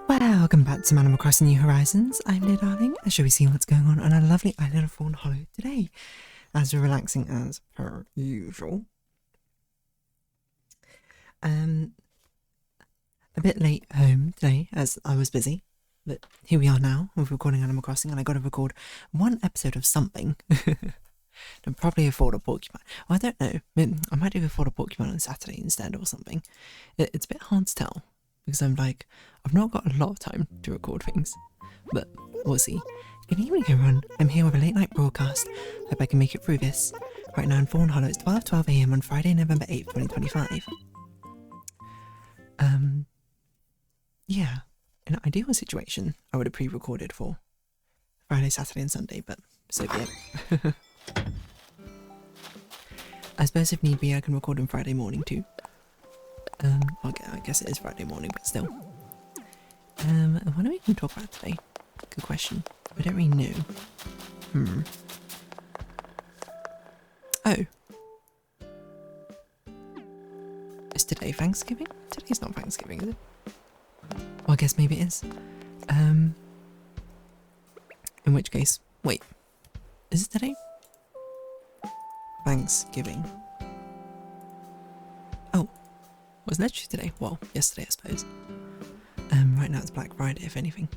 Welcome back to Animal Crossing New Horizons. I'm Dear Darling, and shall we see what's going on our lovely island of Fawnhallow today, as we're relaxing as per usual. A bit late home today, as I was busy, but here we are now with recording Animal Crossing, and I got to record one episode of something. And probably afford a Pokemon. Well, I don't know. I might do afford a Pokemon on Saturday instead or something. It's a bit hard to tell because I've not got a lot of time to record things, but we'll see. Good evening, everyone. I'm here with a late night broadcast. Hope I can make it through this. Right now in Fawnhallow, it's 12:12 AM on Friday, November 8th, 2025. Yeah, in an ideal situation, I would have pre-recorded for Friday, Saturday, and Sunday, but so be it. I suppose if need be, I can record on Friday morning too. Okay, I guess it is Friday morning, but still. What are we going to talk about today? Good question. I don't really know. Oh. Is today Thanksgiving? Today's not Thanksgiving, is it? Well, I guess maybe it is. In which case, wait. Is it today? Thanksgiving. Oh, was that today? Well, yesterday, I suppose. Right now it's Black Friday, if anything.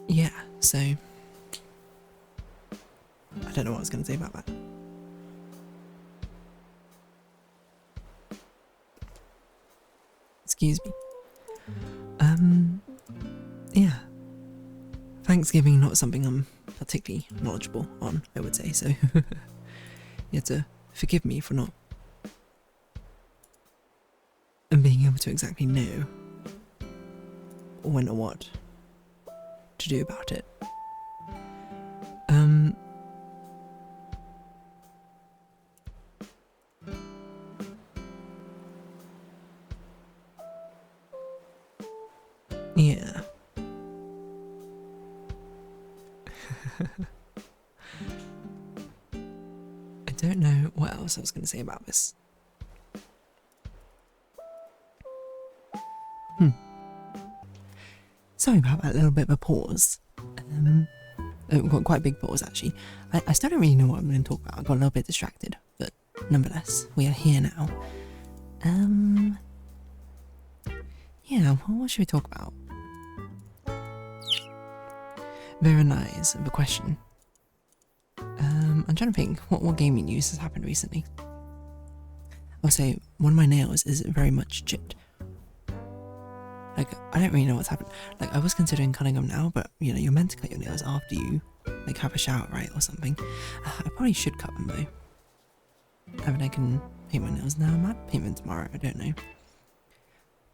Yeah, so I don't know what I was going to say about that. Excuse me. Yeah. Thanksgiving, not something I'm particularly knowledgeable on, I would say, so you have to forgive me for not being able to exactly know when or what to do about it. Yeah. I don't know what else I was going to say about this. Sorry about that little bit of a pause. I've got quite a big pause actually. I still don't really know what I'm going to talk about. I got a little bit distracted, but nonetheless, we are here now. Yeah, well, what should we talk about? Very nice of a question. I'm trying to think what gaming news has happened recently. I'll say one of my nails is very much chipped. Like, I don't really know what's happened. Like, I was considering cutting them now, but you know, you're meant to cut your nails after you like have a shower, right, or something. I probably should cut them though. I mean, I can paint my nails now. I might paint them tomorrow. I don't know.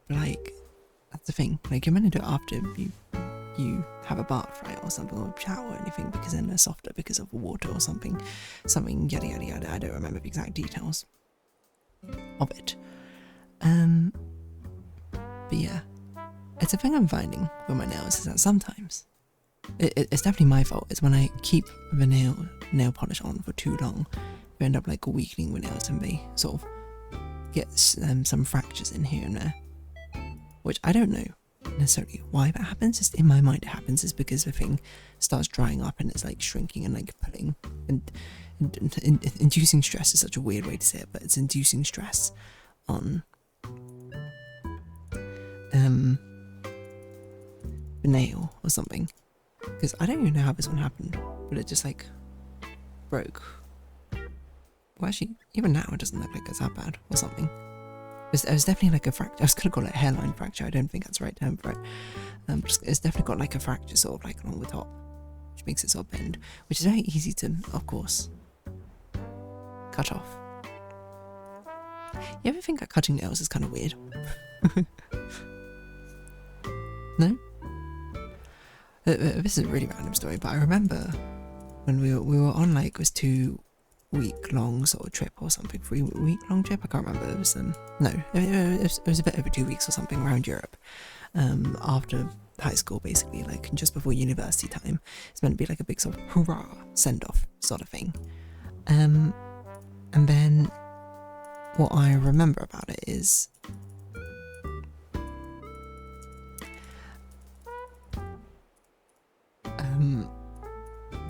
But like, that's the thing. Like, you're meant to do it after you have a bath, right, or something, or shower or anything, because then they're softer because of the water or something yada yada yada. I don't remember the exact details of it. But yeah, it's a thing I'm finding with my nails is that sometimes it's definitely my fault. It's when I keep the nail polish on for too long, we end up like weakening the nails and they sort of get some fractures in here and there, which I don't know necessarily why that happens. Just in my mind it happens is because the thing starts drying up and it's like shrinking and like pulling and inducing stress is such a weird way to say it, but it's inducing stress on the nail or something, because I don't even know how this one happened, but it just like broke. Well, actually, even now it doesn't look like it's that bad or something. It was definitely like a fracture. I was gonna call it a hairline fracture. I don't think that's the right term for it. It's definitely got like a fracture sort of like along the top, which makes it sort of bend, which is very easy to, of course, cut off. You ever think that cutting nails is kind of weird? No? This is a really random story, but I remember when we were on like this 2-week-long sort of trip or something, 3-week-long trip. I can't remember. It was no, it was a bit over 2 weeks or something around Europe. After high school, basically, like just before university time. It's meant to be like a big sort of hurrah send off sort of thing. And then what I remember about it is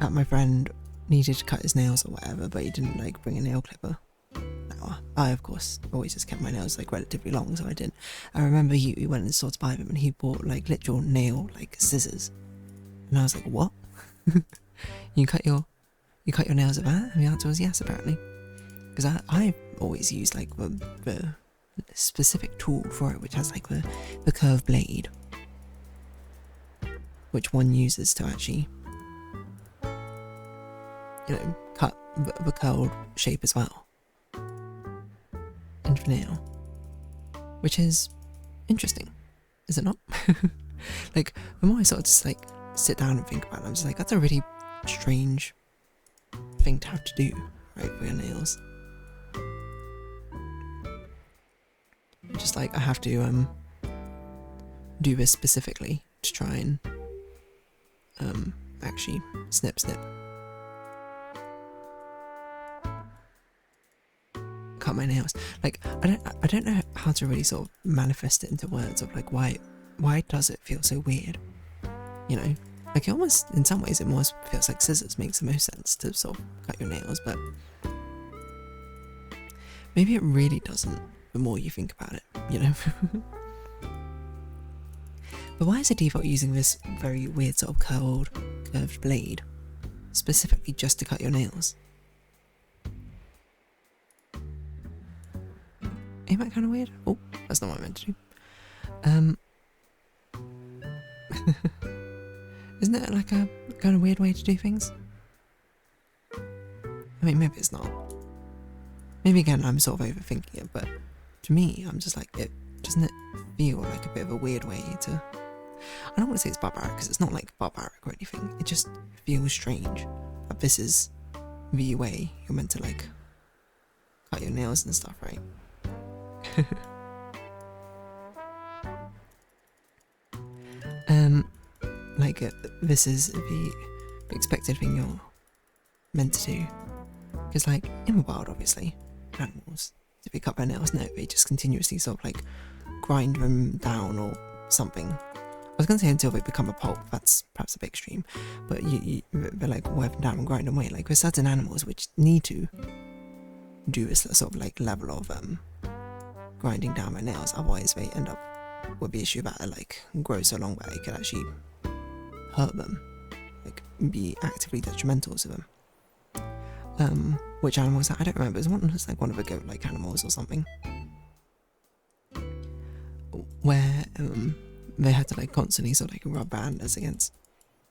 that my friend needed to cut his nails or whatever, but he didn't like bring a nail clipper. Now, I of course always just kept my nails like relatively long, so I didn't. I remember he went and saw to buy them, and he bought like literal nail like scissors, and I was like, what? you cut your nails with that? And the answer was yes, apparently, because I always use like the specific tool for it, which has like the curved blade, which one uses to actually, you know, cut the curled shape as well into the nail, which is interesting, is it not? Like, the more I sort of just like sit down and think about it, I'm just like, that's a really strange thing to have to do, right, for your nails. Just like, I have to do this specifically to try and actually snip cut my nails. Like, I don't know how to really sort of manifest it into words of like why does it feel so weird, you know? Like, it almost, in some ways, it almost feels like scissors makes the most sense to sort of cut your nails, but maybe it really doesn't the more you think about it, you know? But why is the default using this very weird sort of curved blade specifically just to cut your nails? Ain't that kind of weird? Oh, that's not what I meant to do. Isn't it like a kind of weird way to do things? I mean, maybe it's not. Maybe again, I'm sort of overthinking it, but to me, I'm just like, doesn't it feel like a bit of a weird way to... I don't want to say it's barbaric, because it's not like barbaric or anything. It just feels strange that this is the way you're meant to like cut your nails and stuff, right? Like this is the expected thing you're meant to do, because like in the wild, obviously, animals, if they cut their nails, no, they just continuously sort of like grind them down or something. I was going to say until they become a pulp, that's perhaps a bit extreme, but they're like wear them down and grind them away. Like there's certain animals which need to do this sort of like level of grinding down their nails, otherwise they end up with the issue that it like grows so long that it could actually hurt them, like be actively detrimental to them. Which animals that I don't remember. It's like one of the goat-like animals or something, where they had to like constantly sort of like rub bandages against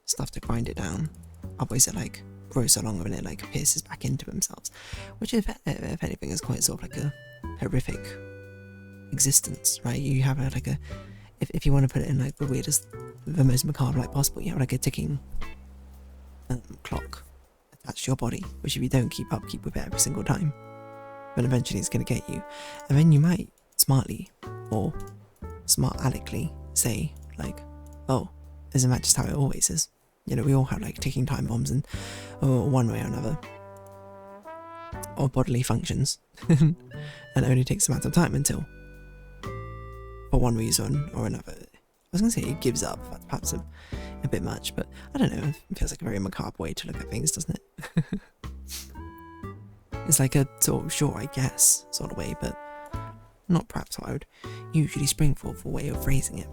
stuff to grind it down, otherwise it like grows so long and it like pierces back into themselves, which if anything is quite sort of like a horrific existence, right? You have like a, if you want to put it in like the weirdest, the most macabre like possible, you have like a ticking clock attached to your body, which if you don't keep with it every single time, then eventually it's going to get you, and then you might smartly or smart-alecally say like, oh, isn't that just how it always is? You know, we all have like ticking time bombs and one way or another, or bodily functions, and it only takes a matter of time until, for one reason or another, I was going to say it gives up. That's perhaps a bit much, but I don't know, it feels like a very macabre way to look at things, doesn't it? It's like a sort of sure, I guess, sort of way, but not perhaps what I would usually spring for a way of phrasing it.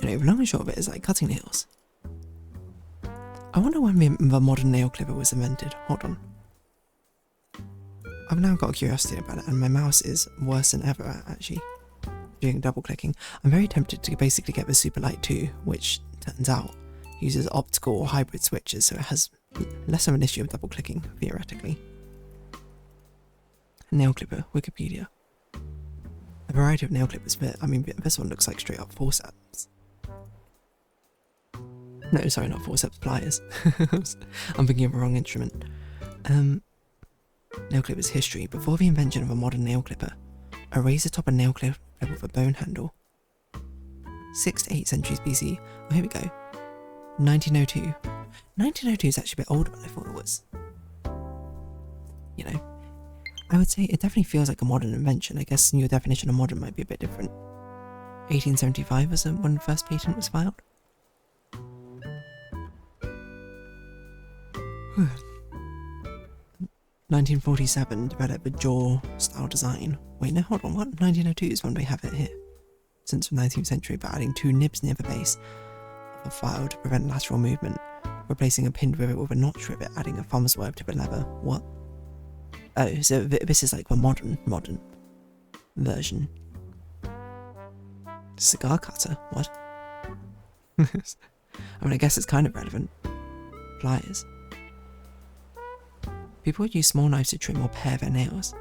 Anyway, the long and short of it is like cutting nails. I wonder when the modern nail clipper was invented. Hold on. I've now got a curiosity about it, and my mouse is worse than ever at actually doing double clicking. I'm very tempted to basically get the Super Light 2, which turns out uses optical or hybrid switches, so it has less of an issue of double clicking, theoretically. Nail clipper, Wikipedia. A variety of nail clippers fit. I mean, this one looks like straight up forceps. No, sorry, not forceps, pliers. I'm thinking of the wrong instrument. Nail clippers history. Before the invention of a modern nail clipper, a razor top and nail clipper with a bone handle. 6 to 8 centuries BC. Oh, here we go. 1902. 1902 is actually a bit older than I thought it was. You know, I would say it definitely feels like a modern invention. I guess your definition of modern might be a bit different. 1875 was when the first patent was filed. 1947, developed a jaw-style design. Wait, no, hold on, what? 1902 is when we have it here. Since the 19th century, by adding 2 nibs near the base of a file to prevent lateral movement, replacing a pinned rivet with a notch rivet, adding a thumb swerve to the lever. What? Oh, so this is like the modern version. Cigar cutter? What? I mean, I guess it's kind of relevant. Pliers. People would use small knives to trim or pare their nails.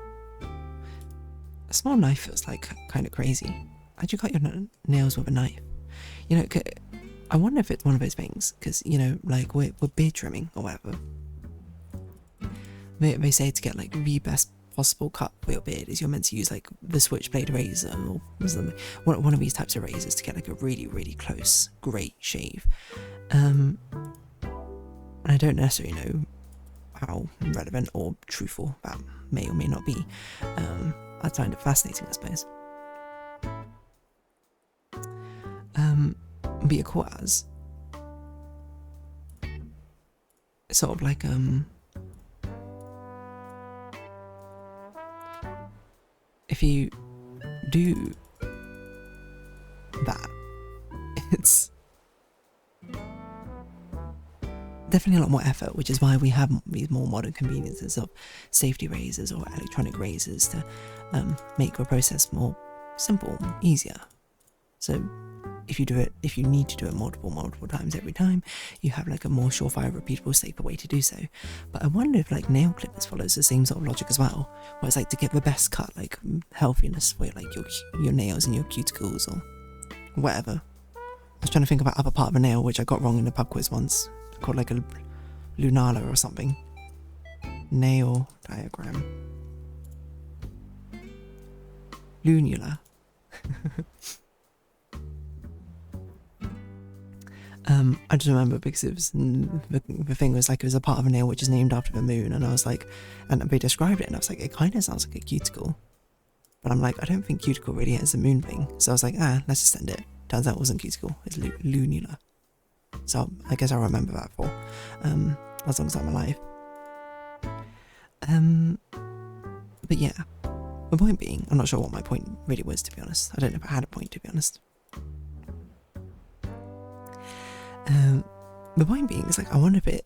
A small knife feels like kind of crazy. How'd you cut your nails with a knife? You know, I wonder if it's one of those things, because, you know, like with beard trimming or whatever. They say to get like the best possible cut for your beard is you're meant to use like the switchblade razor or something, one of these types of razors to get like a really, really close, great shave. And I don't necessarily know how relevant or truthful that may or may not be. I find it fascinating, I suppose. But your quarters, it's sort of like if you do that, it's definitely a lot more effort, which is why we have these more modern conveniences of safety razors or electronic razors to make the process more simple, easier. So if you need to do it multiple times every time, you have like a more surefire, repeatable, safer way to do so. But I wonder if like nail clippers follows the same sort of logic as well, where it's like to get the best cut, like healthiness for like your nails and your cuticles or whatever. I was trying to think about other part of a nail which I got wrong in the pub quiz once, called like a lunala or something. Nail diagram. Lunula. I just remember because it was the thing was like it was a part of a nail which is named after the moon, and I was like, and they described it, and I was like, it kind of sounds like a cuticle, but I'm like, I don't think cuticle really has a moon thing, so I was like, let's just send it. Turns out it wasn't cuticle, it's lunula. So I guess I'll remember that for as long as I'm alive. But yeah, the point being, I'm not sure what my point really was, to be honest. I don't know if I had a point, to be honest. The point being is like, I wonder if it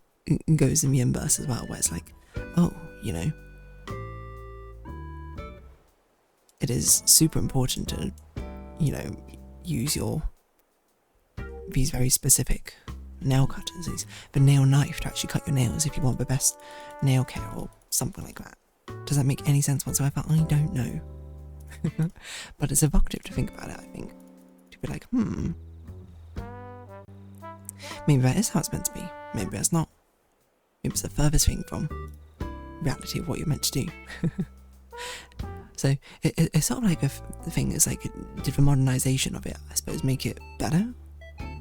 goes in the inverse as well, where it's like, oh, you know, it is super important to, you know, use these very specific nail cutters, the nail knife to actually cut your nails if you want the best nail care or something like that. Does that make any sense whatsoever? I don't know. But it's evocative to think about it, I think. To be like, maybe that is how it's meant to be. Maybe that's not. Maybe it's the furthest thing from reality of what you're meant to do. So it's sort of like the thing is like, did the modernization of it, I suppose, make it better?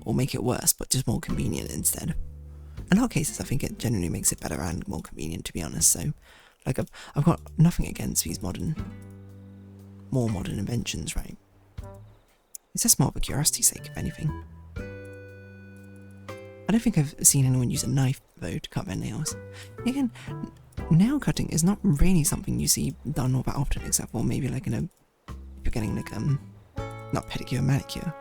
Or make it worse, but just more convenient instead? In a lot of cases, I think it generally makes it better and more convenient, to be honest. So, like, I've got nothing against these more modern inventions, right? It's just more of a curiosity's sake, if anything. I don't think I've seen anyone use a knife, though, to cut their nails. Again, nail cutting is not really something you see done all that often, except for maybe like if you're getting like not pedicure, manicure,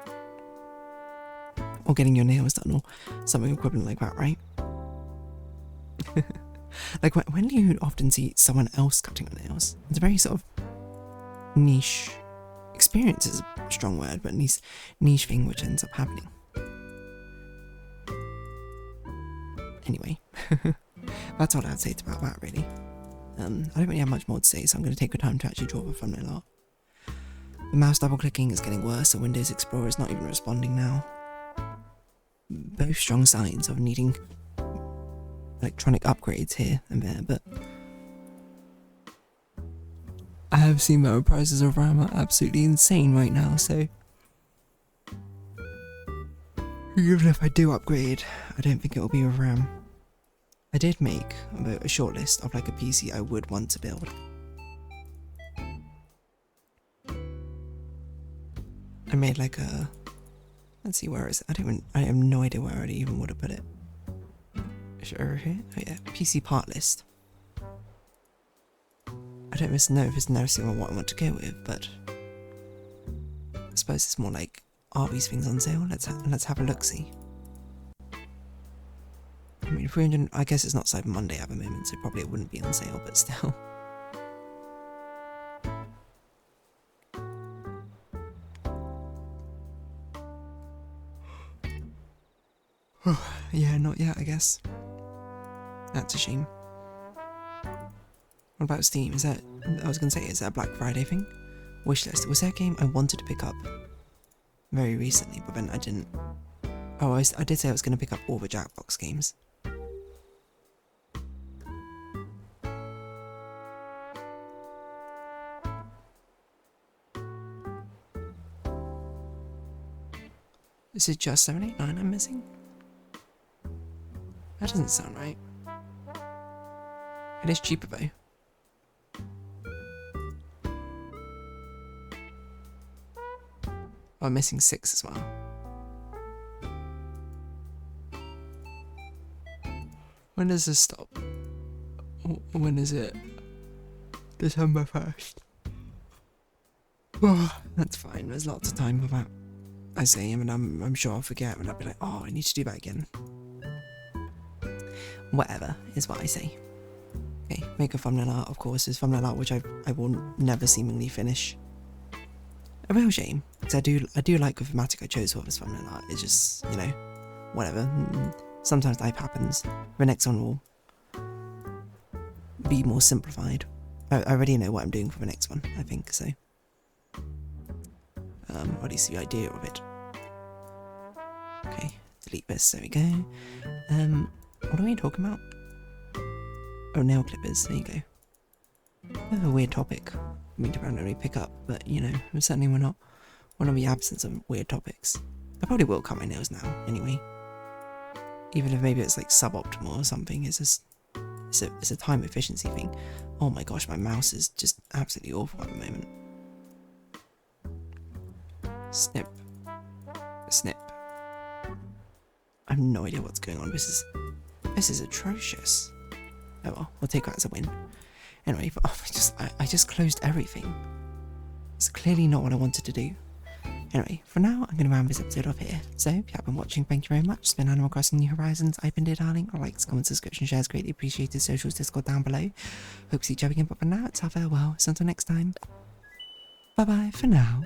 or getting your nails done or something equivalent like that, right? Like when do you often see someone else cutting your nails? It's a very sort of niche experience, is a strong word, but niche thing which ends up happening. Anyway, that's all I'd say about that, really. I don't really have much more to say, so I'm going to take the time to actually draw the thumbnail art. The mouse double clicking is getting worse, and Windows Explorer is not even responding now. Both strong signs of needing electronic upgrades here and there, but I have seen that the prices of RAM are absolutely insane right now, so even if I do upgrade, I don't think it will be with RAM. I did make a short list of like a PC I would want to build. I made like a, let's see, where is it? I have no idea where I even would have put it. Is it over here? Oh yeah, PC part list. I don't know if it's necessarily what I want to go with, but I suppose it's more like, are these things on sale? Let's have a look-see. I mean, 300, I guess it's not Cyber Monday at the moment, so probably it wouldn't be on sale, but still. Yeah, not yet, I guess. That's a shame. What about Steam? Is that, I was going to say, is that a Black Friday thing? Wishlist. Was there a game I wanted to pick up very recently, but then I didn't? Oh, I did say I was going to pick up all the Jackbox games. Is it just 789 I'm missing? That doesn't sound right. It is cheaper though. Oh, I'm missing 6 as well. When does this stop? When is it? December 1st. Oh, that's fine, there's lots of time for that. I say, I mean, I'm sure I'll forget and I'll be like, oh, I need to do that again. Whatever, is what I say. Okay, make a thumbnail art, of course. It's thumbnail art which I will never seemingly finish. A real shame, because I do like the thematic I chose for this thumbnail art. It's just, you know, whatever. Sometimes life happens. The next one will be more simplified. I already know what I'm doing for the next one, I think, so. Or at least the idea of it. Okay, delete this, there we go. What are we talking about? Oh, nail clippers, there you go. Bit of a weird topic. I mean, to randomly pick up, but you know, certainly we're not one of the absence of weird topics. I probably will cut my nails now, anyway. Even if maybe it's like suboptimal or something, it's just, it's a time efficiency thing. Oh my gosh, my mouse is just absolutely awful at the moment. Snip. Snip. I have no idea what's going on. This is atrocious. Oh well, we'll take that as a win. Anyway, but I just closed everything. It's clearly not what I wanted to do. Anyway, for now, I'm going to round this episode off here. So, if you have been watching, thank you very much. It's been Animal Crossing New Horizons. I've been Dear Darling. Likes, comments, subscription, shares, greatly appreciated. Socials, Discord down below. Hope to see you again, but for now, it's our farewell. So until next time, bye-bye for now.